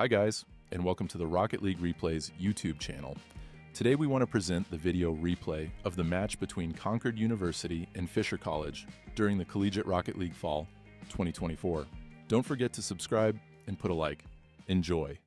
Hi guys, and welcome to the Rocket League Replays YouTube channel. Today we want to present the video replay of the match between Concord University and Fisher College during the Collegiate Rocket League Fall 2024. Don't forget to subscribe and put a like. Enjoy.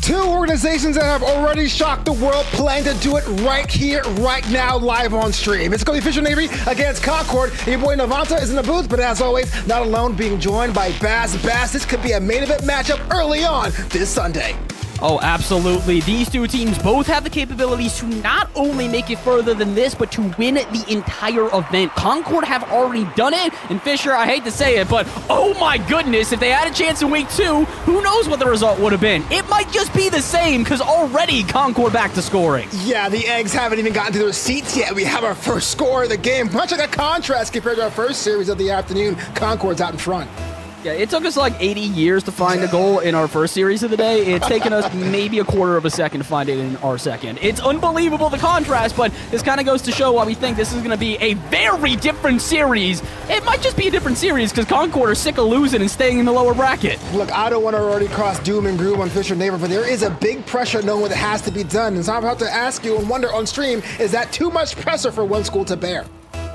Two organizations that have already shocked the world plan to do it right here, right now, live on stream. It's going to be Fisher Navy against Concord. And your boy Navanta is in the booth, but as always, not alone, being joined by Bass. This could be a main event matchup early on this Sunday. Oh, absolutely. These two teams both have the capabilities to not only make it further than this, but to win the entire event. Concord have already done it, and Fisher, I hate to say it, but oh my goodness, if they had a chance in week 2, who knows what the result would have been. It might just be the same, because already Concord back to scoring. Yeah, the eggs haven't even gotten to their seats yet. We have our first score of the game. Much like a contrast compared to our first series of the afternoon. Concord's out in front. Yeah, it took us like 80 years to find a goal in our first series of the day. It's taken us maybe a quarter of a second to find it in our second. It's unbelievable, the contrast, but this kind of goes to show why we think this is going to be a very different series. It might just be a different series because Concord are sick of losing and staying in the lower bracket. Look, I don't want to already cross doom and gloom on Fisher Neighbor, but there is a big pressure knowing what has to be done. And so I'm about to ask you and wonder on stream, is that too much pressure for one school to bear?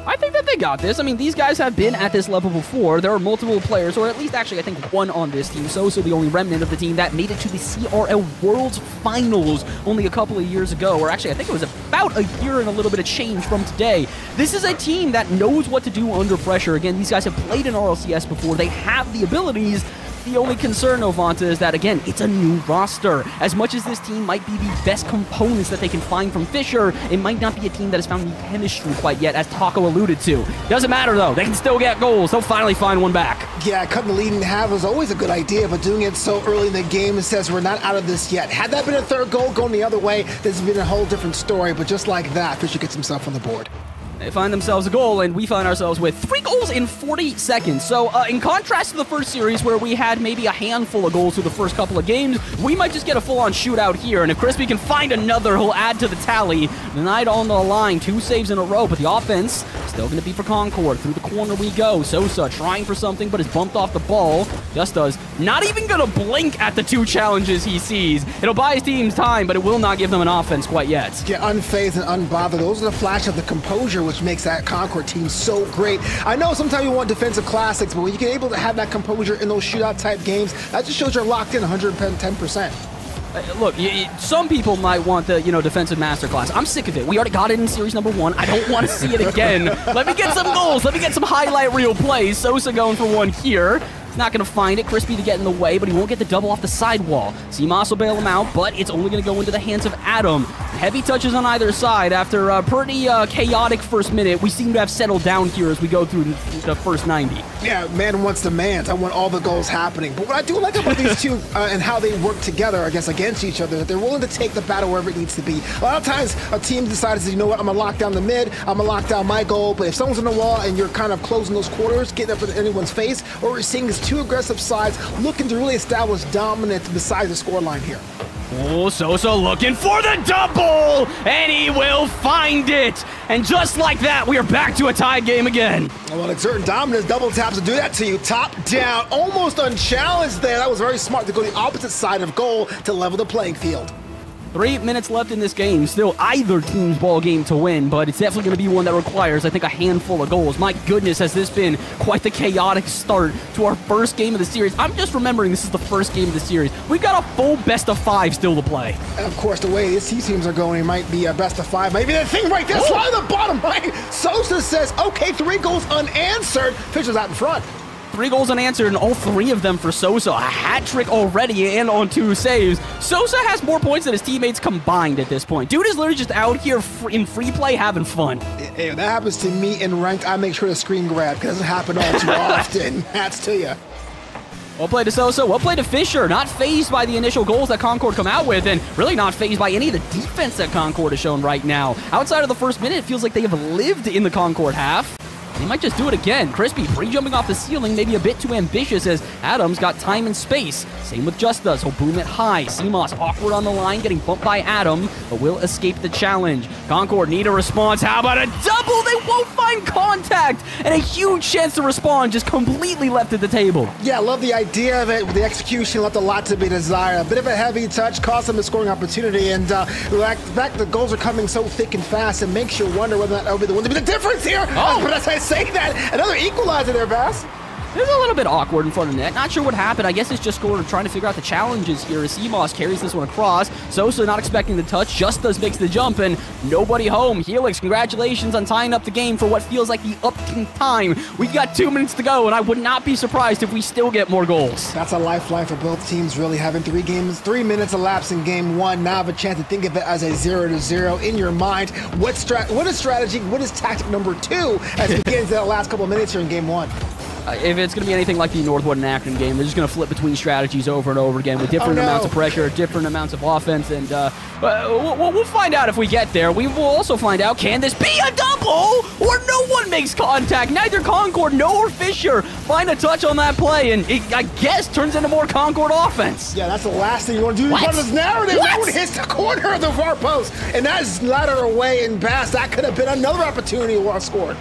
I think that they got this. I mean, these guys have been at this level before. There are multiple players, or at least actually I think one on this team. So the only remnant of the team that made it to the CRL World's Finals only a couple of years ago, or actually I think it was about a year and a little bit of change from today. This is a team that knows what to do under pressure. Again, these guys have played in RLCS before. They have the abilities. The only concern, Novanta, is that, again, it's a new roster. As much as this team might be the best components that they can find from Fisher, it might not be a team that has found the chemistry quite yet, as Taco alluded to. Doesn't matter, though. They can still get goals. They'll finally find one back. Yeah, cutting the lead in half is always a good idea, but doing it so early in the game says we're not out of this yet. Had that been a third goal going the other way, this has been a whole different story, but just like that, Fisher gets himself on the board. They find themselves a goal, and we find ourselves with 3 goals in 40 seconds. So, in contrast to the first series, where we had maybe a handful of goals through the first couple of games, we might just get a full-on shootout here, and if Crispy can find another, he'll add to the tally. The night on the line, 2 saves in a row, but the offense still going to be for Concord. Through the corner we go. Sosa trying for something, but is bumped off the ball. Just does. Not even going to blink at the 2 challenges he sees. It'll buy his team time, but it will not give them an offense quite yet. Yeah, unfazed and unbothered. Those are the flash of the composure, which makes that Concord team so great. I know sometimes you want defensive classics, but when you get able to have that composure in those shootout type games, that just shows you're locked in 110%. Look, some people might want the, defensive masterclass. I'm sick of it. We already got it in series number 1. I don't want to see it again. Let me get some goals. Let me get some highlight reel plays. Sosa going for one here. He's not going to find it. Crispy to get in the way, but he won't get the double off the sidewall. Seamoss will bail him out, but it's only going to go into the hands of Adam. Heavy touches on either side. After a pretty chaotic first minute, we seem to have settled down here as we go through the first 90. Yeah, man wants demands. I want all the goals happening. But what I do like about these two and how they work together, I guess, against each other, that they're willing to take the battle wherever it needs to be. A lot of times, a team decides, you know what, I'm going to lock down the mid, I'm going to lock down my goal, but if someone's on the wall and you're kind of closing those quarters, getting up in anyone's face, what we're seeing is 2 aggressive sides looking to really establish dominance besides the scoreline here. Oh, Sosa looking for the double, and he will find it. And just like that, we are back to a tie game again. Well, exerting dominance, double taps to do that to you. Top down, almost unchallenged there. That was very smart to go the opposite side of goal to level the playing field. 3 minutes left in this game. Still either team's ball game to win, but it's definitely going to be one that requires, I think, a handful of goals. My goodness, has this been quite the chaotic start to our first game of the series. I'm just remembering this is the first game of the series. We've got a full best of 5 still to play. And of course, the way these teams are going, it might be a best of 5. Maybe the thing right there, slide to the bottom right. Sosa says, okay, 3 goals unanswered. Fisher's out in front. 3 goals unanswered, and all 3 of them for Sosa. A hat trick already and on 2 saves. Sosa has more points than his teammates combined at this point. Dude is literally just out here in free play having fun. If that happens to me in ranked, I make sure to screen grab because it doesn't happen all too often. Hats to you. Well played to Sosa, well played to Fisher. Not fazed by the initial goals that Concord come out with, and really not fazed by any of the defense that Concord has shown right now. Outside of the first minute, it feels like they have lived in the Concord half. And might just do it again. Crispy pre-jumping off the ceiling, maybe a bit too ambitious as Adams got time and space. Same with Just Does. He'll boom it high. CMOS awkward on the line, getting bumped by Adam, but will escape the challenge. Concord need a response. How about a double? They won't find contact, and a huge chance to respond just completely left at the table. Yeah, I love the idea of it. The execution left a lot to be desired. A bit of a heavy touch cost them a scoring opportunity, and the fact the goals are coming so thick and fast, it makes you wonder whether that will be the one to be the difference here. Oh. But as I say that, another equalizer there, Bass. It was a little bit awkward in front of the net. Not sure what happened. I guess it's just sort of trying to figure out the challenges here as CMOS carries this one across. Sosa not expecting the touch. Just Does makes the jump, and nobody home. Helix, congratulations on tying up the game for what feels like the upping time. We've got 2 minutes to go, and I would not be surprised if we still get more goals. That's a lifeline for both teams, really, having 3 minutes elapsed in game 1. Now have a chance to think of it as a 0-0 in your mind. What is strategy? What is tactic number 2 as it begins the last couple of minutes here in game 1? If it's going to be anything like the Northwood and Akron game, they're just going to flip between strategies over and over again with different amounts of pressure, different amounts of offense, and we'll find out if we get there. We will also find out, can this be a double, or no one makes contact? Neither Concord nor Fisher find a touch on that play, and it, I guess, turns into more Concord offense. Yeah, that's the last thing you want to do. What? You want this narrative. What? That one hits the corner of the far post, and that is ladder away and Bass. That could have been another opportunity to have scored.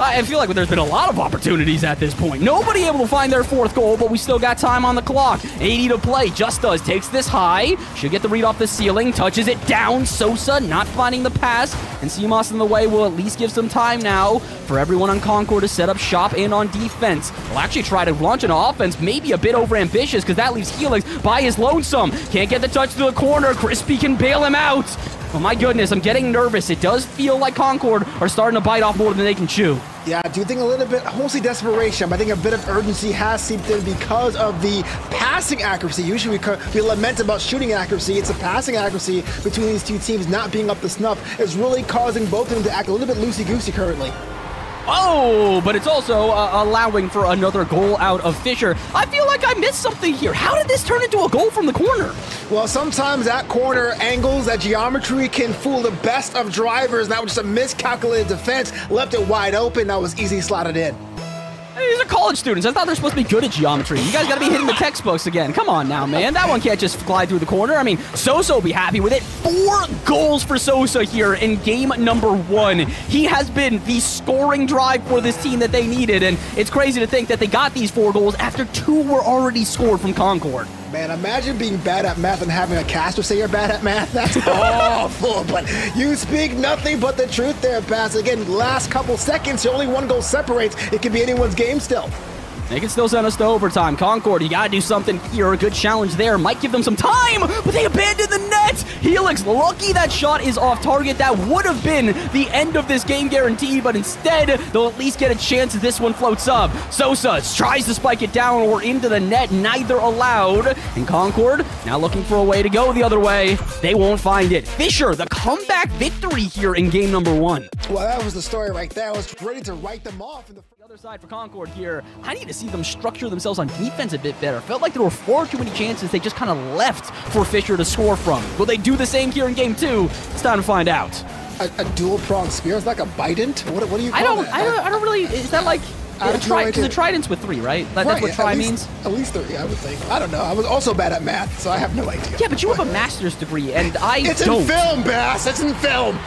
I feel like there's been a lot of opportunities at this point. Nobody able to find their 4th goal, but we still got time on the clock. 80 to play. Just Does takes this high. Should get the read off the ceiling. Touches it down. Sosa not finding the pass. And CMOS in the way will at least give some time now for everyone on Concord to set up shop and on defense. We'll actually try to launch an offense, maybe a bit overambitious, because that leaves Helix by his lonesome. Can't get the touch to the corner. Crispy can bail him out. Oh my goodness, I'm getting nervous. It does feel like Concord are starting to bite off more than they can chew. Yeah, I do think a little bit, mostly desperation, but I think a bit of urgency has seeped in because of the passing accuracy. Usually we lament about shooting accuracy. It's the passing accuracy between these two teams not being up to snuff is really causing both of them to act a little bit loosey-goosey currently. Oh, but it's also allowing for another goal out of Fisher. I feel like I missed something here. How did this turn into a goal from the corner? Well, sometimes that corner angles, that geometry can fool the best of drivers. That was just a miscalculated defense. Left it wide open. That was easy slotted in. These are college students. I thought they're supposed to be good at geometry. You guys got to be hitting the textbooks again. Come on now, man. That one can't just glide through the corner. I mean, Sosa will be happy with it. 4 goals for Sosa here in game number 1. He has been the scoring drive for this team that they needed, and it's crazy to think that they got these 4 goals after 2 were already scored from Concord. Man, imagine being bad at math and having a caster say you're bad at math. That's awful, but you speak nothing but the truth there, Bass. Again, last couple seconds, only 1 goal separates. It could be anyone's game still. They can still send us to overtime. Concord, you got to do something here. A good challenge there. Might give them some time, but they abandoned the net. Helix, lucky that shot is off target. That would have been the end of this game guaranteed, but instead, they'll at least get a chance if this one floats up. Sosa tries to spike it down or into the net. Neither allowed. And Concord, now looking for a way to go the other way. They won't find it. Fisher, the comeback victory here in game number 1. Well, that was the story right there. I was ready to write them off in the other side for Concord here. I need to see them structure themselves on defense a bit better. Felt like there were far too many chances they just kind of left for Fisher to score from. Will they do the same here in game 2? It's time to find out. A dual-pronged spear is like a bident? What do you call that? I don't really, is that like, because the trident's with 3, right? That's what tri means? At least 3, I would think. I don't know. I was also bad at math, so I have no idea. Yeah, but you have a master's degree, and I don't. It's in film, Bass. It's in film.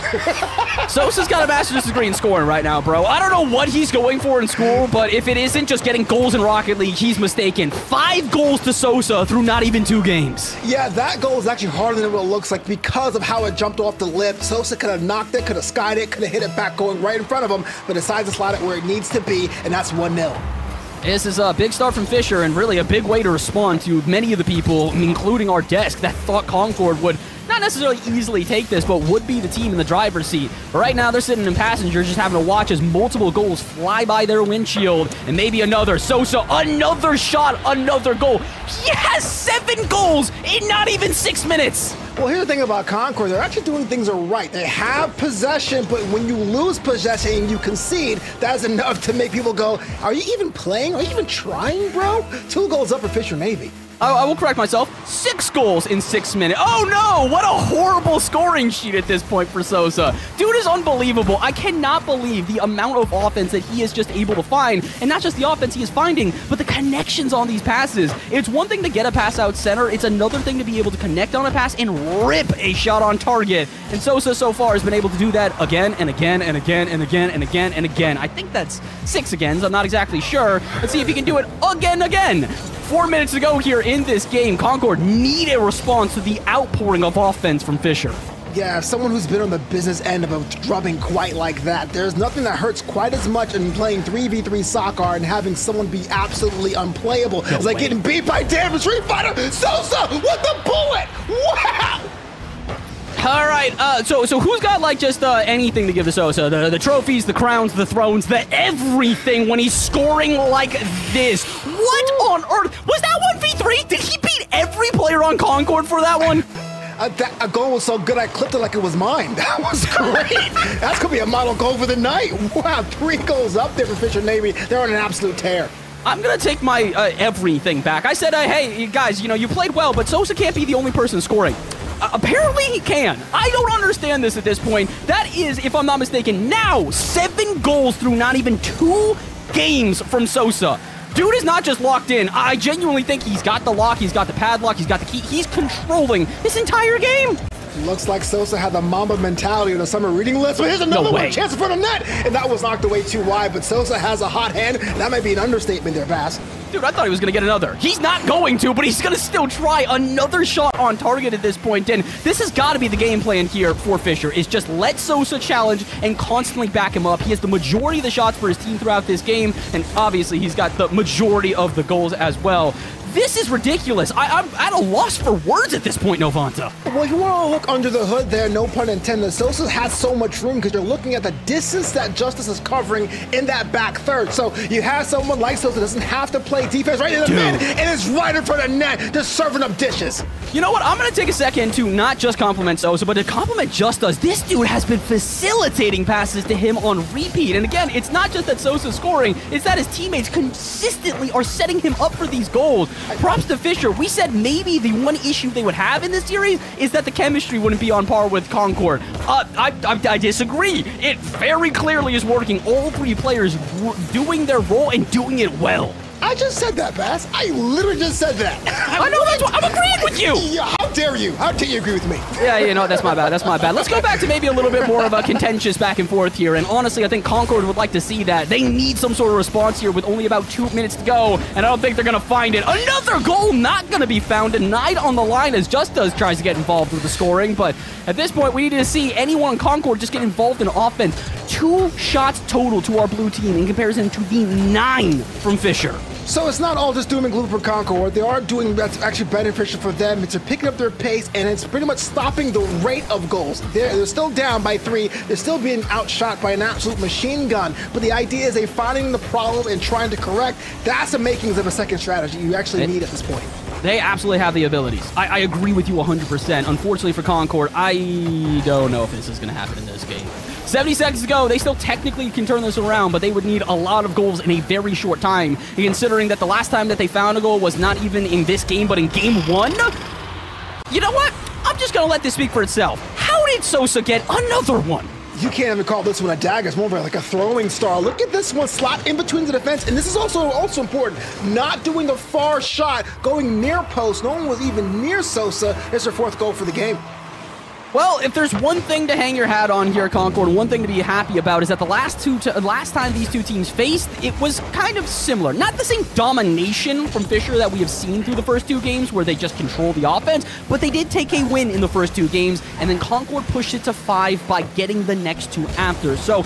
Sosa's got a master's degree in scoring right now, bro. I don't know what he's going for in school, but if it isn't just getting goals in Rocket League, he's mistaken. 5 goals to Sosa through not even 2 games. Yeah, that goal is actually harder than what it looks like because of how it jumped off the lip. Sosa could have knocked it, could have skied it, could have hit it back going right in front of him, but decides to slide it where it needs to be, and that's 1-0. This is a big start from Fisher and really a big way to respond to many of the people, including our desk, that thought Concord would not necessarily easily take this, but would be the team in the driver's seat. But right now, they're sitting in passenger, just having to watch as multiple goals fly by their windshield. And maybe another. Sosa, another shot, another goal. He has 7 goals in not even 6 minutes. Well, here's the thing about Concord. They're actually doing things right. They have possession, but when you lose possession and you concede, that's enough to make people go, are you even playing? Are you even trying, bro? 2 goals up for Fisher Navy. I will correct myself. 6 goals in 6 minutes. Oh no, what a horrible scoring sheet at this point for Sosa. Dude is unbelievable. I cannot believe the amount of offense that he is just able to find. And not just the offense he is finding, but the connections on these passes. It's one thing to get a pass out center. It's another thing to be able to connect on a pass and rip a shot on target. And Sosa so far has been able to do that again and again and again and again and again and again. I think that's 6 agains. I'm not exactly sure. Let's see if he can do it again. 4 minutes to go here in this game. Concord need a response to the outpouring of offense from Fisher. Yeah, someone who's been on the business end of a drubbing quite like that, there's nothing that hurts quite as much in playing 3v3 soccer and having someone be absolutely unplayable. It's like getting beat by damn Street Fighter. Sosa with the bullet! Wow! All right, so who's got like just anything to give to Sosa? The trophies, the crowns, the thrones, the everything when he's scoring like this. What on earth? Was that 1v3? Did he beat every player on Concord for that one? That goal was so good I clipped it like it was mine. That was great. That's going to be a model goal for the night. Wow, 3 goals up there for Fisher Navy. They're on an absolute tear. I'm going to take my everything back. I said, hey, guys, you played well, but Sosa can't be the only person scoring. Apparently he can. I don't understand this at this point. That is, if I'm not mistaken, now 7 goals through not even 2 games from Sosa. Dude is not just locked in. I genuinely think he's got the lock, he's got the padlock, he's got the key. He's controlling this entire game. Looks like Sosa had the Mamba mentality of the summer reading list, but here's another one, chance in front of net, and that was knocked away too wide, but Sosa has a hot hand. That might be an understatement there, Bass. Dude, I thought he was going to get another. He's not going to, but he's going to still try another shot on target at this point, and this has got to be the game plan here for Fisher, is just let Sosa challenge and constantly back him up. He has the majority of the shots for his team throughout this game, and obviously he's got the majority of the goals as well. This is ridiculous. I'm at a loss for words at this point, Novanta. Well, you want to look under the hood there, no pun intended. Sosa has so much room because you're looking at the distance that Justice is covering in that back third. So you have someone like Sosa doesn't have to play defense right in the mid, and it's right in front of net, just serving up dishes. You know what? I'm going to take a second to not just compliment Sosa, but to compliment Justice. This dude has been facilitating passes to him on repeat. And again, it's not just that Sosa's scoring, it's that his teammates consistently are setting him up for these goals. Props to Fisher. We said maybe the one issue they would have in this series is that the chemistry wouldn't be on par with Concord. I disagree. It very clearly is working. All 3 players doing their role and doing it well. I just said that, Bass. I literally just said that. I know, that's what I'm agreeing with you. Yeah, how dare you? How dare you agree with me? Yeah, that's my bad. That's my bad. Let's go back to maybe a little bit more of a contentious back and forth here. And honestly, I think Concord would like to see that. They need some sort of response here with only about 2 minutes to go. And I don't think they're going to find it. Another goal not going to be found. Denied on the line as Justice tries to get involved with the scoring. But at this point, we need to see anyone on Concord just get involved in offense. 2 shots total to our blue team in comparison to the 9 from Fisher. So it's not all just doom and gloom for Concord. They are doing that's actually beneficial for them. It's picking up their pace, and it's pretty much stopping the rate of goals. They're still down by 3. They're still being outshot by an absolute machine gun. But the idea is they're finding the problem and trying to correct. That's the makings of a second strategy you actually need at this point. They absolutely have the abilities. I agree with you 100%. Unfortunately for Concord, I don't know if this is going to happen in this game. 70 seconds to go. They still technically can turn this around, but they would need a lot of goals in a very short time, considering that the last time that they found a goal was not even in this game, but in game 1. You know what? I'm just going to let this speak for itself. How did Sosa get another one? You can't even call this one a dagger. It's more like a throwing star. Look at this one, slot in between the defense. And this is also important. Not doing the far shot, going near post. No one was even near Sosa. It's their 4th goal for the game. Well, if there's one thing to hang your hat on here, Concord, one thing to be happy about is that the last time these 2 teams faced, it was kind of similar. Not the same domination from Fisher that we have seen through the first 2 games where they just control the offense, but they did take a win in the first 2 games, and then Concord pushed it to 5 by getting the next 2 after. So,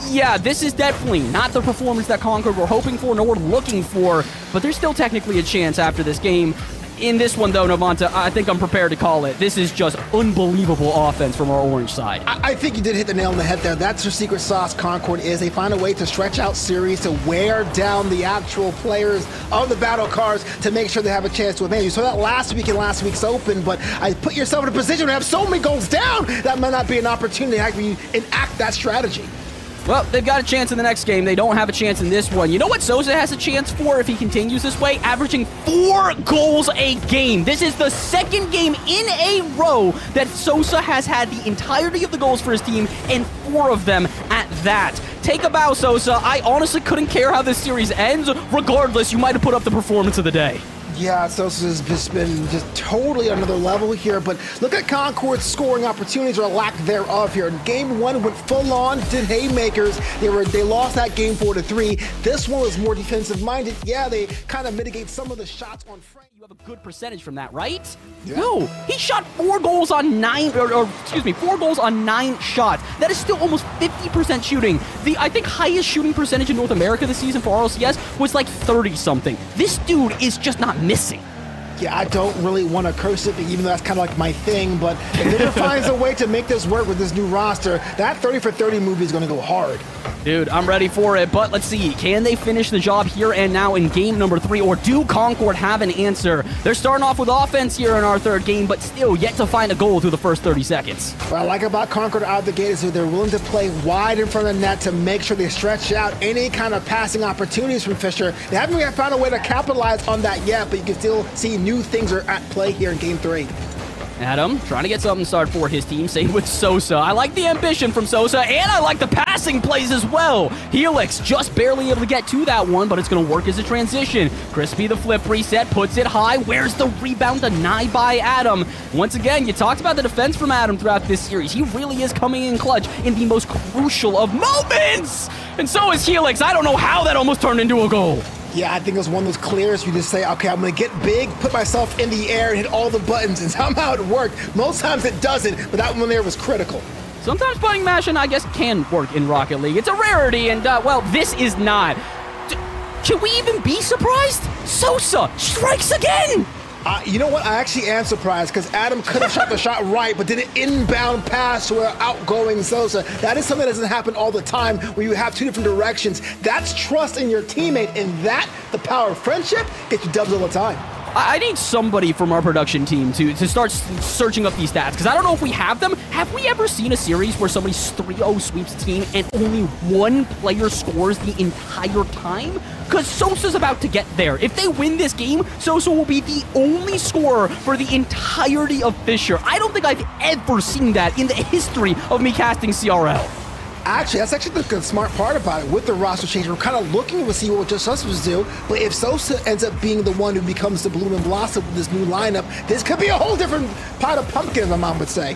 yeah, this is definitely not the performance that Concord were hoping for nor looking for, but there's still technically a chance after this game. In this one, though, Novanta, I think I'm prepared to call it. This is just unbelievable offense from our orange side. I think you did hit the nail on the head there. That's their secret sauce, Concord is. They find a way to stretch out series, to wear down the actual players of the battle cards to make sure they have a chance to advance. You saw that last week in last week's Open, but I put yourself in a position to have so many goals down, that might not be an opportunity to actually enact that strategy. Well, they've got a chance in the next game. They don't have a chance in this one. You know what Sosa has a chance for if he continues this way? Averaging 4 goals a game. This is the second game in a row that Sosa has had the entirety of the goals for his team, and 4 of them at that. Take a bow, Sosa. I honestly couldn't care how this series ends. Regardless, you might have put up the performance of the day. Yeah, Sosa's just been totally another level here, but look at Concord's scoring opportunities or lack thereof here. Game 1 went full on, did haymakers. They lost that game 4-3. This one was more defensive minded. Yeah, they kind of mitigate some of the shots on Frank. You have a good percentage from that, right? Yeah. No, he shot 4 goals on 9, excuse me, 4 goals on 9 shots. That is still almost 50% shooting. The, I think, highest shooting percentage in North America this season for RLCS was like 30-something. This dude is just not missing. Yeah, I don't really want to curse it, even though that's kind of like my thing, but if Nick finds a way to make this work with this new roster, that 30 for 30 movie is going to go hard. Dude, I'm ready for it, but let's see. Can they finish the job here and now in game number 3, or do Concord have an answer? They're starting off with offense here in our 3rd game, but still yet to find a goal through the first 30 seconds. What I like about Concord out of the gate is that they're willing to play wide in front of the net to make sure they stretch out any kind of passing opportunities from Fisher. They haven't yet found a way to capitalize on that yet, but you can still see new things are at play here in game 3. Adam trying to get something started for his team. Same with Sosa. I like the ambition from Sosa, and I like the passing plays as well. Helix just barely able to get to that one, but it's going to work as a transition. Crispy, the flip reset, puts it high. Where's the rebound denied by Adam? Once again, you talked about the defense from Adam throughout this series. He really is coming in clutch in the most crucial of moments. And so is Helix. I don't know how that almost turned into a goal. Yeah, I think it was one of those clears you just say, okay, I'm going to get big, put myself in the air, and hit all the buttons, and somehow it worked. Most times it doesn't, but that one there was critical. Sometimes button mashing, I guess, can work in Rocket League. It's a rarity, and, well, this is not. Should we even be surprised? Sosa strikes again! You know what? I actually am surprised because Adam could have shot the shot right, but did an inbound pass to an outgoing Sosa. That is something that doesn't happen all the time where you have 2 different directions. That's trust in your teammate, and that, the power of friendship, gets you dubs all the time. I need somebody from our production team to start searching up these stats, because I don't know if we have them. Have we ever seen a series where somebody 3-0 sweeps a team and only 1 player scores the entire time? Because Sosa's about to get there. If they win this game, Sosa will be the only scorer for the entirety of Fisher. I don't think I've ever seen that in the history of me casting CRL. Actually, that's actually the smart part about it. With the roster change, we're kind of looking to see what just Sosa's do. But if Sosa ends up being the one who becomes the bloom and blossom with this new lineup, this could be a whole different pot of pumpkin, my mom would say.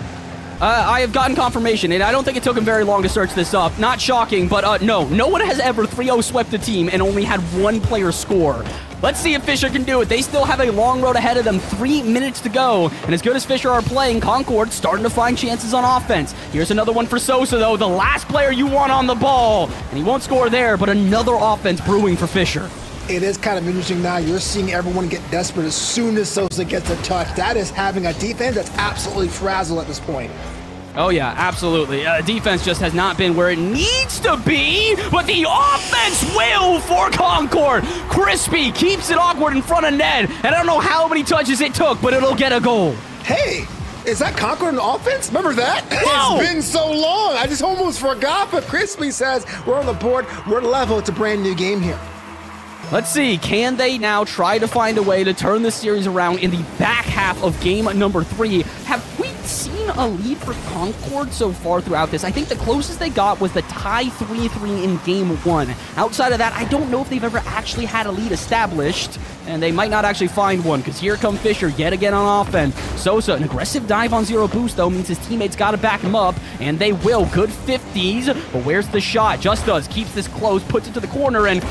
I have gotten confirmation, and I don't think it took him very long to search this up. Not shocking, but no one has ever 3-0 swept a team and only had 1 player score. Let's see if Fisher can do it. They still have a long road ahead of them, 3 minutes to go. And as good as Fisher are playing, Concord's starting to find chances on offense. Here's another one for Sosa, though, the last player you want on the ball. And he won't score there, but another offense brewing for Fisher. It is kind of interesting now. You're seeing everyone get desperate as soon as Sosa gets a touch. That is having a defense that's absolutely frazzled at this point. Oh, yeah, absolutely. Defense just has not been where it needs to be, but the offense will for Concord. Crispy keeps it awkward in front of Ned, and I don't know how many touches it took, but it'll get a goal. Hey, is that Concord in offense? Remember that? Whoa. It's been so long. I just almost forgot, but Crispy says we're on the board, we're level. It's a brand new game here. Let's see, can they now try to find a way to turn this series around in the back half of game number 3? Have we seen a lead for Concord so far throughout this? I think the closest they got was the tie 3-3 in game 1. Outside of that, I don't know if they've ever actually had a lead established, and they might not actually find one, because here come Fisher yet again on offense. Sosa, an aggressive dive on 0 boost, though, means his teammates got to back him up, and they will. Good 50s, but where's the shot? Just does, keeps this close, puts it to the corner, and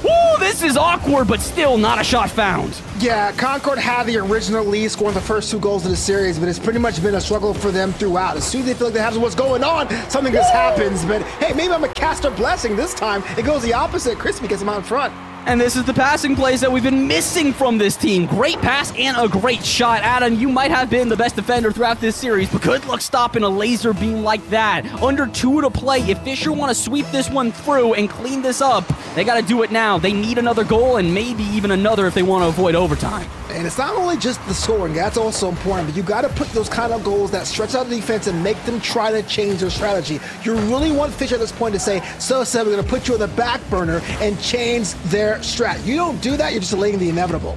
woo, this is awkward, but still not a shot found. Yeah, Concord had the original lead, scoring the first 2 goals of the series, but it's pretty much been a struggle for them throughout. As soon as they feel like they have what's going on, something just happens. But hey, maybe I'm a caster blessing this time. It goes the opposite. Crispy gets him out in front. And this is the passing plays that we've been missing from this team. Great pass and a great shot. Adam, you might have been the best defender throughout this series, but good luck stopping a laser beam like that. Under 2 to play. If Fisher want to sweep this one through and clean this up, they got to do it now. They need another goal and maybe even another if they want to avoid overtime. And it's not only just the scoring, that's also important, but you got to put those kind of goals that stretch out the defense and make them try to change their strategy. You really want Fisher at this point to say, Sosa, we're going to put you on the back burner and change their strat. You don't do that, you're just delaying the inevitable.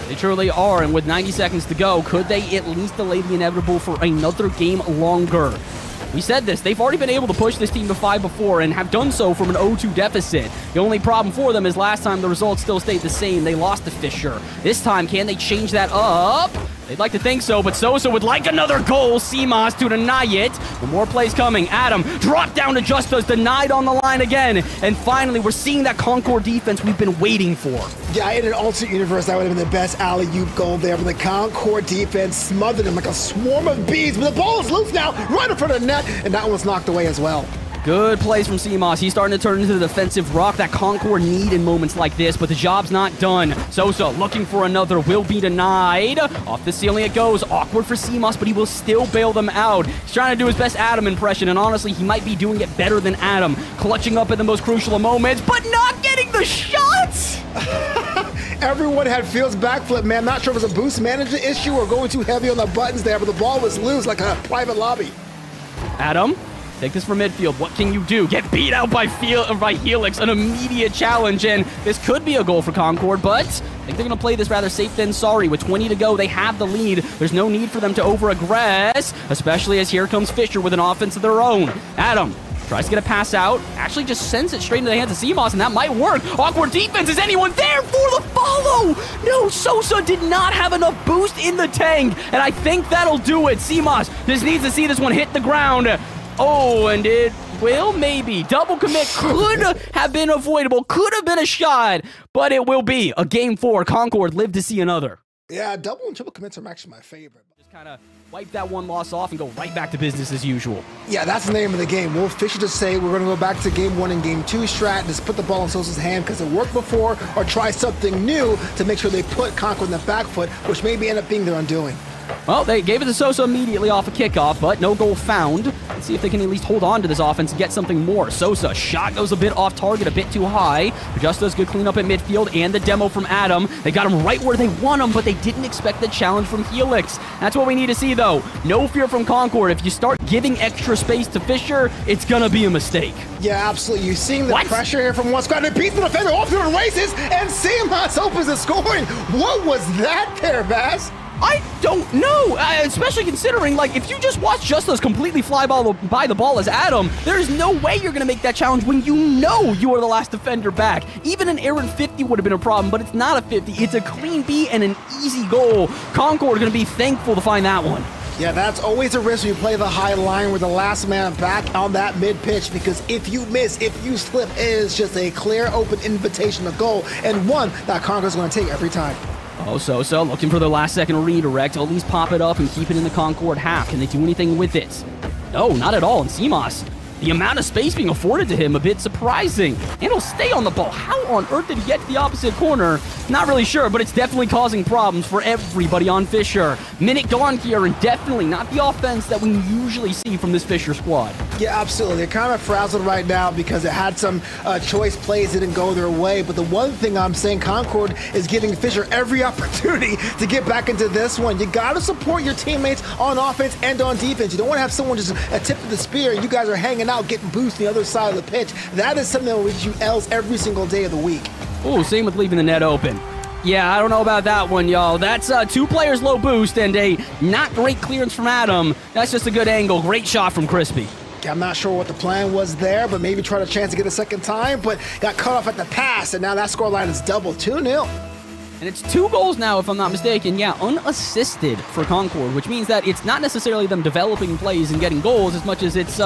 They truly are, and with 90 seconds to go, could they at least delay the inevitable for another game longer? We said this, they've already been able to push this team to 5 before and have done so from an 0-2 deficit. The only problem for them is last time the results still stayed the same. They lost to Fisher. This time, can they change that up? They'd like to think so, but Sosa would like another goal. Seamas to deny it. With more plays coming. Adam dropped down to Justus, denied on the line again. And finally, we're seeing that Concord defense we've been waiting for. Yeah, in an alternate universe, that would have been the best alley-oop goal there. But the Concord defense smothered him like a swarm of bees. But the ball is loose now, right in front of the net, and that one was knocked away as well. Good plays from Seamas. He's starting to turn into the defensive rock that Concord need in moments like this, but the job's not done. Sosa looking for another, will be denied. Off the ceiling it goes. Awkward for Seamas, but he will still bail them out. He's trying to do his best Adam impression, and honestly, he might be doing it better than Adam. Clutching up at the most crucial of moments, but not getting the shots! Everyone had Fields' backflip, man. Not sure if it was a boost management issue or going too heavy on the buttons there, but the ball was loose like a private lobby. Adam, take this from midfield. What can you do? Get beat out by Helix. An immediate challenge, and this could be a goal for Concord, but I think they're going to play this rather safe than sorry. With 20 to go, they have the lead. There's no need for them to over-aggress, especially as here comes Fisher with an offense of their own. Adam tries to get a pass out, actually just sends it straight into the hands of Seamas, and that might work. Awkward defense. Is anyone there for the follow? No, Sosa did not have enough boost in the tank, and I think that'll do it. Seamas just needs to see this one hit the ground. Oh, and it will maybe. Double commit could have been avoidable, could have been a shot, but it will be a game 4. Concord live to see another. Yeah, double and triple commits are actually my favorite. Just kind of wipe that one loss off and go right back to business as usual. Yeah, that's the name of the game. Will Fisher just say we're going to go back to game 1 and game 2 strat, just put the ball in Sosa's hand because it worked before, or try something new to make sure they put Concord in the back foot, which maybe end up being their undoing. Well, they gave it to Sosa immediately off a kickoff, but no goal found. Let's see if they can at least hold on to this offense and get something more. Sosa, shot goes a bit off target, a bit too high. Just does good cleanup at midfield, and the demo from Adam. They got him right where they want him, but they didn't expect the challenge from Helix. That's what we need to see, though. No fear from Concord. If you start giving extra space to Fisher, it's gonna be a mistake. Yeah, absolutely. You're seeing the pressure here from one squad. They beat the defender off to the races, and Seamas opens the scoring. What was that there, Bass? I don't know, especially considering, like, if you just watch Justus completely fly by the ball as Adam, there's no way you're going to make that challenge when you know you are the last defender back. Even an errant 50 would have been a problem, but it's not a 50. It's a clean beat and an easy goal. Concord going to be thankful to find that one. Yeah, that's always a risk when you play the high line with the last man back on that mid-pitch, because if you miss, if you slip, it is just a clear, open invitation to goal, and one that Concord's going to take every time. Oh, Sosa looking for the last second redirect. At least pop it up and keep it in the Concord half. Can they do anything with it? No, not at all. And Seamas, the amount of space being afforded to him, a bit surprising. And he'll stay on the ball. How on earth did he get to the opposite corner? Not really sure, but it's definitely causing problems for everybody on Fisher. Minute gone here, and definitely not the offense that we usually see from this Fisher squad. Yeah, absolutely. They're kind of frazzled right now because it had some choice plays that didn't go their way. But the one thing I'm saying, Concord is giving Fisher every opportunity to get back into this one. You got to support your teammates on offense and on defense. You don't want to have someone just a tip of the spear and you guys are hanging out, getting boost on the other side of the pitch. That is something that will reach you L's every single day of the week. Oh, same with leaving the net open. Yeah, I don't know about that one, y'all. That's 2 players low boost and a not great clearance from Adam. That's just a good angle. Great shot from Crispy. I'm not sure what the plan was there, but maybe tried a chance to get a second time, but got cut off at the pass, and now that scoreline is double, 2-0. And it's 2 goals now, if I'm not mistaken. Yeah, unassisted for Concord, which means that it's not necessarily them developing plays and getting goals as much as it's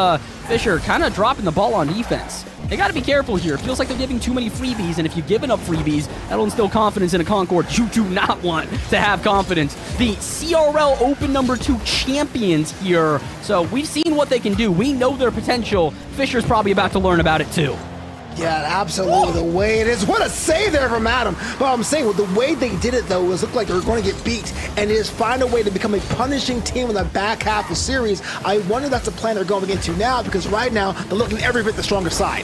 Fisher kind of dropping the ball on defense. They got to be careful here. It feels like they're giving too many freebies, and if you've given up freebies, that'll instill confidence in a Concord. You do not want to have confidence. The CRL Open number 2 champions here, so we've seen what they can do. We know their potential. Fisher's probably about to learn about it too. Yeah, absolutely. The way it is. What a save there from Adam. But I'm saying, with the way they did it, though, it looked like they were going to get beat. And it is find a way to become a punishing team in the back half of the series. I wonder if that's the plan they're going into now, because right now, they're looking every bit the stronger side.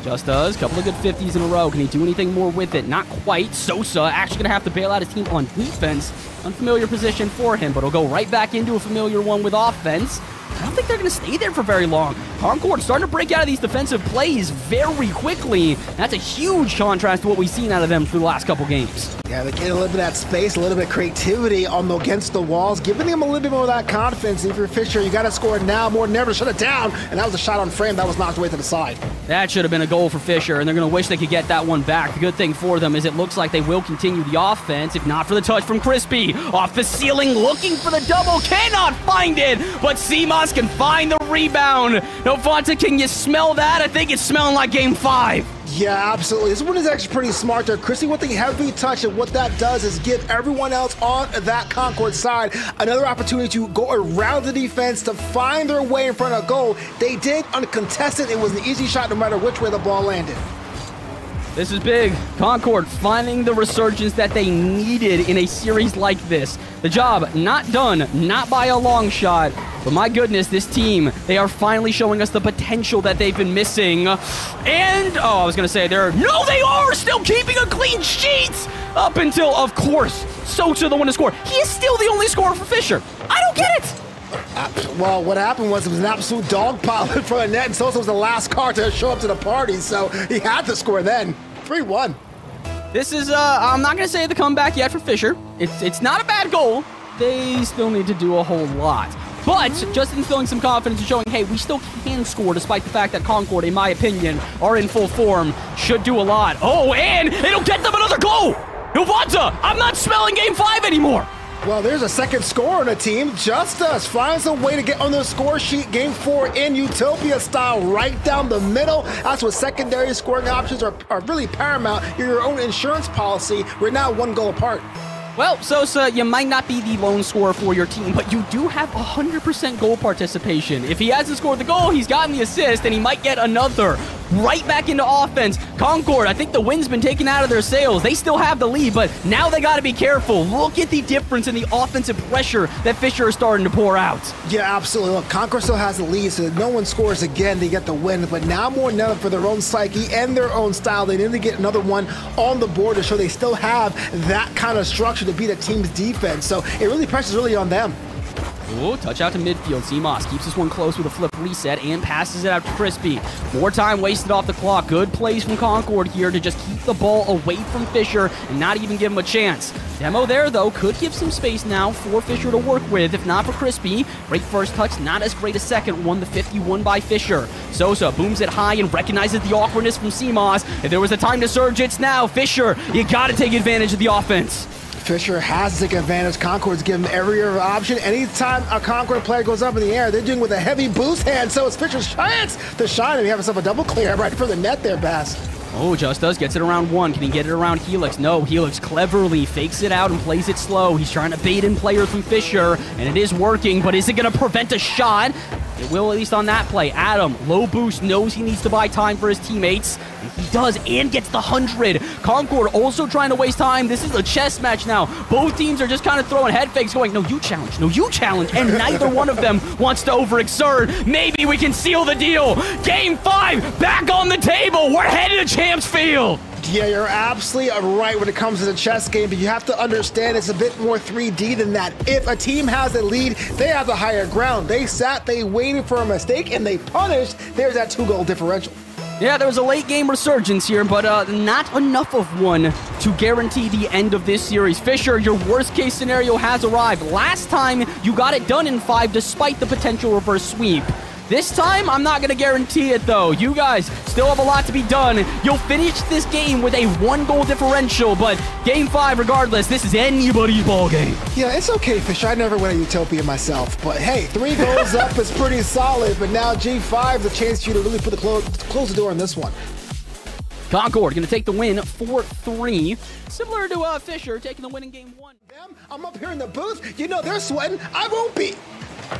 Just does. Couple of good 50s in a row. Can he do anything more with it? Not quite. Sosa actually going to have to bail out his team on defense. Unfamiliar position for him, but he'll go right back into a familiar one with offense. I don't think they're going to stay there for very long. Concord starting to break out of these defensive plays very quickly. That's a huge contrast to what we've seen out of them through the last couple games. Yeah, they're getting a little bit of that space, a little bit of creativity against the walls, giving them a little bit more of that confidence. If you're Fisher, you got to score now more than never. Shut it down. And that was a shot on frame that was knocked away to the side. That should have been a goal for Fisher, and they're going to wish they could get that one back. The good thing for them is it looks like they will continue the offense, if not for the touch from Crispy. Off the ceiling, looking for the double, cannot find it, but Seamoss can find the rebound. Novanta, can you smell that? I think it's smelling like Game 5. Yeah, absolutely. This one is actually pretty smart there. Chrissy with the heavy touch, and what that does is give everyone else on that Concord side another opportunity to go around the defense to find their way in front of goal. They did uncontested. It was an easy shot no matter which way the ball landed. This is big. Concord finding the resurgence that they needed in a series like this. The job not done, not by a long shot, but my goodness, this team, they are finally showing us the potential that they've been missing. And, oh, I was going to say no, they are still keeping a clean sheet up until, of course, Sosa the one to score. He is still the only scorer for Fisher. I don't get it. Well, what happened was it was an absolute dog pile in front of net, and Sosa was the last card to show up to the party, so he had to score then. 3-1. This is, I'm not going to say the comeback yet for Fisher. It's not a bad goal. They still need to do a whole lot. But just instilling some confidence and showing, hey, we still can score despite the fact that Concord, in my opinion, are in full form, should do a lot. Oh, and it'll get them another goal! Novanta, I'm not smelling Game 5 anymore! Well, there's a second scorer on the team. Justice finds a way to get on the score sheet. Game 4 in Utopia style, right down the middle. That's what secondary scoring options are really paramount. You're your own insurance policy. We're now 1 goal apart. Well, Sosa, you might not be the lone scorer for your team, but you do have 100% goal participation. If he hasn't scored the goal, he's gotten the assist, and he might get another. Right back into offense. Concord, I think the wind's been taken out of their sails. They still have the lead, but now they got to be careful. Look at the difference in the offensive pressure that Fisher is starting to pour out. Yeah, absolutely. Look, Concord still has the lead, so no one scores again to get the win, but now more than ever for their own psyche and their own style, they need to get another one on the board to show they still have that kind of structure to beat a team's defense. So it really presses really on them. Ooh, touch out to midfield. Seamoss keeps this one close with a flip reset and passes it out to Crispy. More time wasted off the clock. Good plays from Concord here to just keep the ball away from Fisher and not even give him a chance. Demo there, though, could give some space now for Fisher to work with, if not for Crispy. Great first touch, not as great a second one. The 51 by Fisher. Sosa booms it high and recognizes the awkwardness from Seamoss. If there was a time to surge, it's now. Fisher, you got to take advantage of the offense. Fisher has to take advantage. Concord's given every option. Anytime a Concord player goes up in the air, they're doing with a heavy boost hand, so it's Fisher's chance to shine, and he has himself a double clear right for the net there, Bass. Oh, Just Does gets it around 1. Can he get it around Helix? No, Helix cleverly fakes it out and plays it slow. He's trying to bait in players from Fisher, and it is working, but is it going to prevent a shot? It will, at least on that play. Adam, low boost, knows he needs to buy time for his teammates, and he does, and gets the 100. Concord also trying to waste time. This is a chess match now. Both teams are just kind of throwing head fakes, going, no, you challenge, and neither one of them wants to overexert. Maybe we can seal the deal. Game 5, back on the table. We're headed to Champs Field. Yeah, you're absolutely right when it comes to the chess game, but you have to understand it's a bit more 3D than that. If a team has a lead, they have the higher ground. They sat, they waited for a mistake, and they punished. There's that 2-goal differential. Yeah, there was a late game resurgence here, but not enough of one to guarantee the end of this series. Fisher, your worst case scenario has arrived. Last time, you got it done in 5 despite the potential reverse sweep. This time, I'm not going to guarantee it, though. You guys still have a lot to be done. You'll finish this game with a 1-goal differential, but Game 5, regardless, this is anybody's ball game. Yeah, it's okay, Fisher. I never win a Utopia myself, but hey, 3 goals up is pretty solid, but now G5, the chance for you to really put close the door on this one. Concord going to take the win 4-3. Similar to Fisher taking the win in Game 1. I'm up here in the booth. You know they're sweating. I won't be.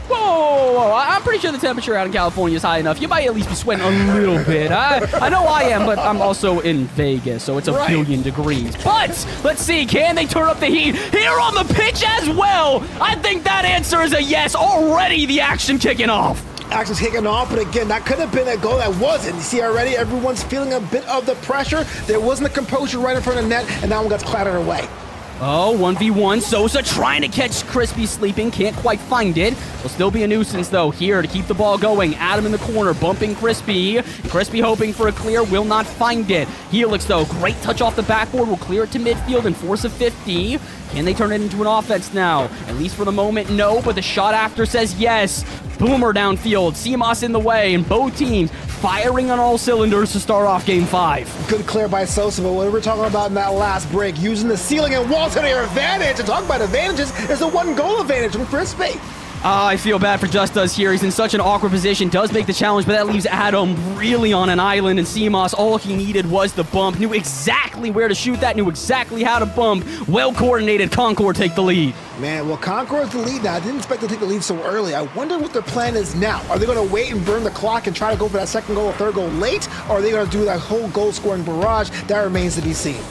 Whoa, I'm pretty sure the temperature out in California is high enough. You might at least be sweating a little bit. I know I am, but I'm also in Vegas, so it's a billion degrees. But let's see, can they turn up the heat here on the pitch as well? I think that answer is a yes. Already the action kicking off. actually taken off, but again, that could have been a goal that wasn't. You see already, everyone's feeling a bit of the pressure. There wasn't a composure right in front of net, and that one got clattered away. Oh, 1v1. Sosa trying to catch Crispy sleeping. Can't quite find it. Will still be a nuisance, though, here to keep the ball going. Adam in the corner, bumping Crispy. Crispy hoping for a clear, will not find it. Helix, though, great touch off the backboard. Will clear it to midfield and force a 50. Can they turn it into an offense now? At least for the moment, no, but the shot after says yes. Boomer downfield, CMOS in the way, and both teams firing on all cylinders to start off Game 5. Good clear by Sosa, but what we were talking about in that last break, using the ceiling and wall to their advantage. And talk about advantages, there's a 1-goal advantage from Crispy. I feel bad for Just Us here. He's in such an awkward position. Does make the challenge, but that leaves Adam really on an island. And CMOS, all he needed was the bump. Knew exactly where to shoot that. Knew exactly how to bump. Well coordinated. Concord take the lead. Man, well, Concord's the lead now. I didn't expect to take the lead so early. I wonder what their plan is now. Are they going to wait and burn the clock and try to go for that second goal or third goal late? Or are they going to do that whole goal-scoring barrage? That remains to be seen.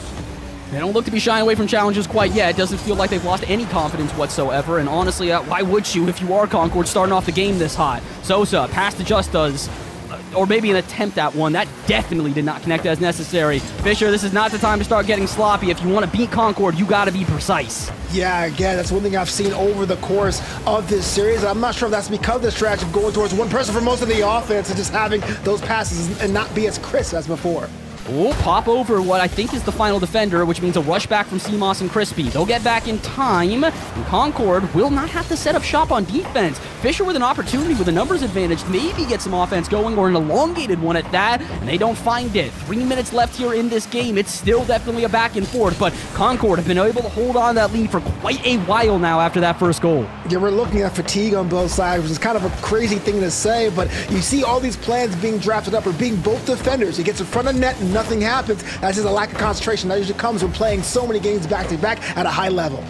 They don't look to be shying away from challenges quite yet. It doesn't feel like they've lost any confidence whatsoever. And honestly, why would you if you are Concord starting off the game this hot? Sosa, pass to Just Us. Or maybe an attempt at one. That definitely did not connect as necessary. Fisher, this is not the time to start getting sloppy. If you want to beat Concord, you got to be precise. Yeah, again, that's one thing I've seen over the course of this series. And I'm not sure if that's because of the strategy of going towards one person for most of the offense and just having those passes and not be as crisp as before. Oh, pop over what I think is the final defender, which means a rush back from CMOS and Crispy. They'll get back in time, and Concord will not have to set up shop on defense. Fisher with an opportunity with a numbers advantage, maybe get some offense going, or an elongated one at that, and they don't find it. 3 minutes left here in this game. It's still definitely a back and forth, but Concord have been able to hold on to that lead for quite a while now after that first goal. Yeah, we're looking at fatigue on both sides, which is kind of a crazy thing to say, but you see all these plans being drafted up or being both defenders. He gets in front of net and nothing happens. That's just a lack of concentration. That usually comes when playing so many games back-to-back at a high level.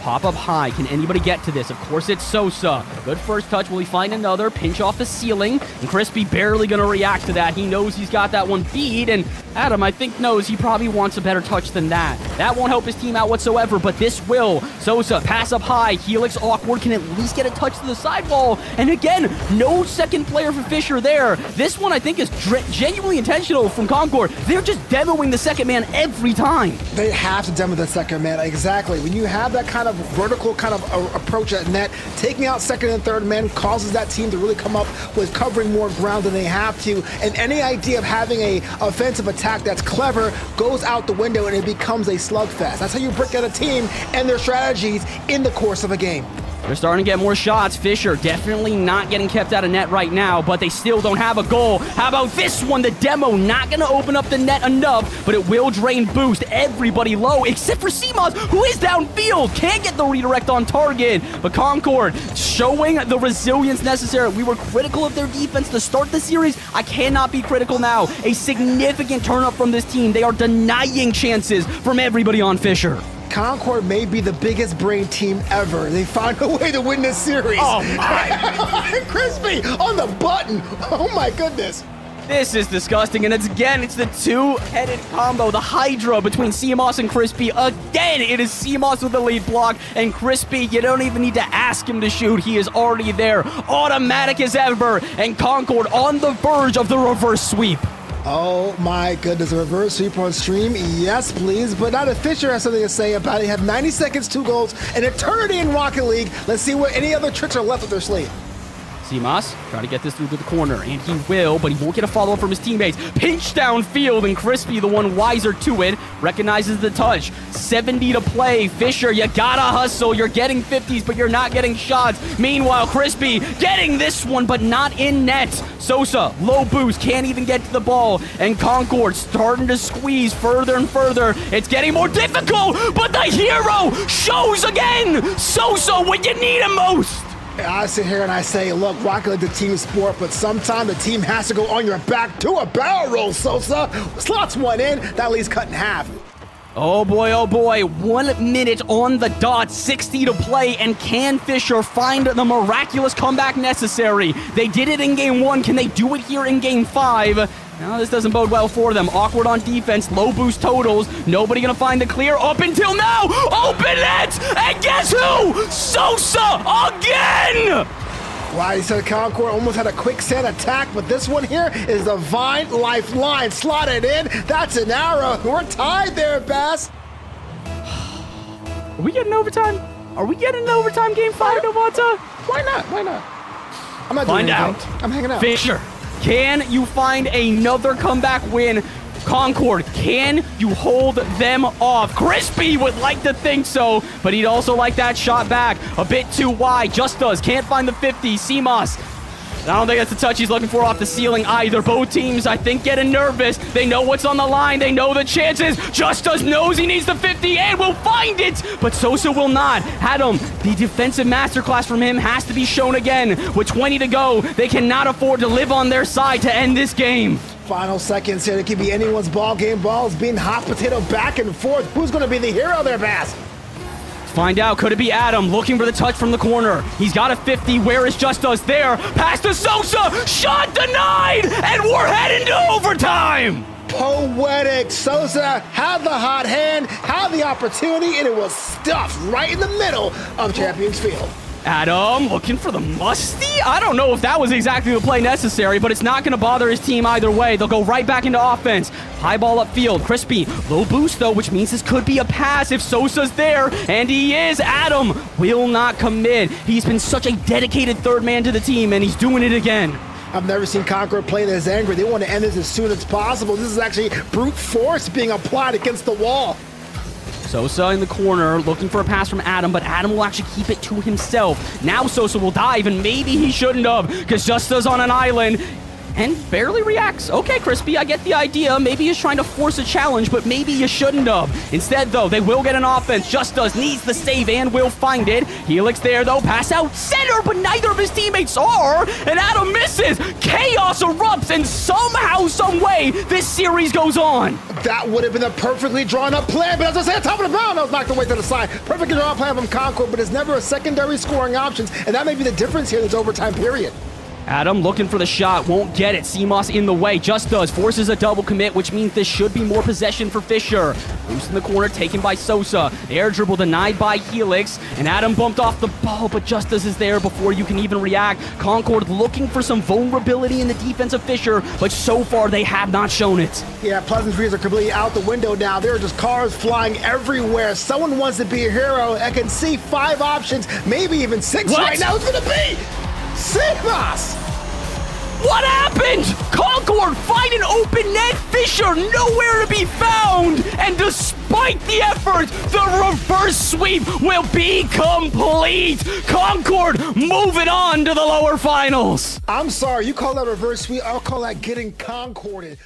Pop up high. Can anybody get to this? Of course it's Sosa. Good first touch. Will he find another? Pinch off the ceiling. And Crispy barely going to react to that. He knows he's got that one beat. And Adam, I think, knows he probably wants a better touch than that. That won't help his team out whatsoever, but this will. Sosa, pass up high. Helix awkward. Can at least get a touch to the sidewall. And again, no second player for Fisher there. This one, I think, is genuinely intentional from Concord. They're just demoing the second man every time. They have to demo the second man. Exactly. When you have that kind of vertical kind of approach at net, taking out second and third men causes that team to really come up with covering more ground than they have to, and any idea of having a offensive attack that's clever goes out the window and it becomes a slugfest. That's how you break down a team and their strategies in the course of a game. They're starting to get more shots. Fisher definitely not getting kept out of net right now, but they still don't have a goal. How about this one? The demo not going to open up the net enough, but it will drain boost. Everybody low, except for CMOS, who is downfield. Can't get the redirect on target, but Concord showing the resilience necessary. We were critical of their defense to start the series. I cannot be critical now. A significant turn up from this team. They are denying chances from everybody on Fisher. Concord may be the biggest brain team ever. They found a way to win this series. Oh my! Crispy on the button. Oh my goodness. This is disgusting, and it's the two-headed combo, the Hydra between CMOS and Crispy. Again, it is CMOS with the lead block, and Crispy, you don't even need to ask him to shoot. He is already there, automatic as ever, and Concord on the verge of the reverse sweep. Oh my goodness, a reverse sweep on stream? Yes, please. But now that Fisher has something to say about it. He had 90 seconds, 2 goals, an eternity in Rocket League. Let's see what any other tricks are left up their sleeve. CMOS try to get this through to the corner, and he will, but he won't get a follow-up from his teammates. Pinch downfield, and Crispy, the one wiser to it, recognizes the touch. 70 to play. Fisher, you gotta hustle. You're getting 50s, but you're not getting shots. Meanwhile, Crispy getting this one, but not in net. Sosa, low boost, can't even get to the ball, and Concord starting to squeeze further and further. It's getting more difficult, but the hero shows again. Sosa when you need him most. I sit here and I say, look, Rocket League, the team sport, but sometimes the team has to go on your back to a barrel roll, Sosa. Slots one in, that leaves cut in half. Oh boy, 1 minute on the dot, 60 to play, and can Fisher find the miraculous comeback necessary? They did it in Game 1, can they do it here in Game 5? Now this doesn't bode well for them. Awkward on defense, low boost totals, nobody gonna find the clear up until now! Open it! And guess who? Sosa again! Wow, he said Concord almost had a quicksand attack, but this one here is the Vine Lifeline. Slotted in. That's an arrow. We're tied there, Bass. Are we getting overtime? Are we getting an overtime game 5, Novanta? Why not? Why not? I'm not Find doing out. anything. I'm hanging out. Fisher, can you find another comeback win? Concord, can you hold them off? Crispy would like to think so, but he'd also like that shot back. A bit too wide. Just does. Can't find the 50. CMOS. I don't think that's the touch he's looking for off the ceiling either. Both teams, I think, getting nervous. They know what's on the line. They know the chances. Just does knows he needs the 50 and will find it, but Sosa will not. Adam, the defensive masterclass from him has to be shown again. With 20 to go, they cannot afford to live on their side to end this game. Final seconds here. It could be anyone's ball game. Balls being hot potato back and forth. Who's going to be the hero there, Bass? Find out. Could it be Adam looking for the touch from the corner? He's got a 50. Where is Just Us there? Pass to Sosa. Shot denied. And we're heading to overtime. Poetic. Sosa had the hot hand, had the opportunity, and it was stuffed right in the middle of Champions Field. Adam looking for the musty? I don't know if that was exactly the play necessary, but it's not going to bother his team either way. They'll go right back into offense. High ball upfield. Crispy. Low boost, though, which means this could be a pass if Sosa's there. And he is. Adam will not commit. He's been such a dedicated third man to the team, and he's doing it again. I've never seen Concord play this angry. They want to end this as soon as possible. This is actually brute force being applied against the wall. Sosa in the corner, looking for a pass from Adam, but Adam will actually keep it to himself. Now Sosa will dive, and maybe he shouldn't have, because Justa's on an island and barely reacts. Okay, Crispy, I get the idea. Maybe he's trying to force a challenge, but maybe you shouldn't have. Instead, though, they will get an offense. Justa's needs the save and will find it. Helix there, though. Pass out center, but neither of his teammates are, and Adam misses. Chaos erupts, and somehow, some way, this series goes on. That would have been a perfectly drawn-up plan, but as I say, on top of the mound, I was knocked away to the side. Perfectly drawn-up plan from Concord, but there's never a secondary scoring options, and that may be the difference here in this overtime period. Adam looking for the shot, won't get it. CMOS in the way, just does. Forces a double commit, which means this should be more possession for Fisher. Loose in the corner, taken by Sosa. Air dribble denied by Helix, and Adam bumped off the ball, but Justice is there before you can even react. Concord looking for some vulnerability in the defense of Fisher, but so far they have not shown it. Yeah, pleasantries are completely out the window now. There are just cars flying everywhere. Someone wants to be a hero. I can see 5 options, maybe even 6 right now. It's going to be Sigmas! What happened? Concord find an open net. Fisher nowhere to be found. And despite the effort, the reverse sweep will be complete. Concord moving on to the lower finals. I'm sorry, you call that reverse sweep. I'll call that getting Concorded.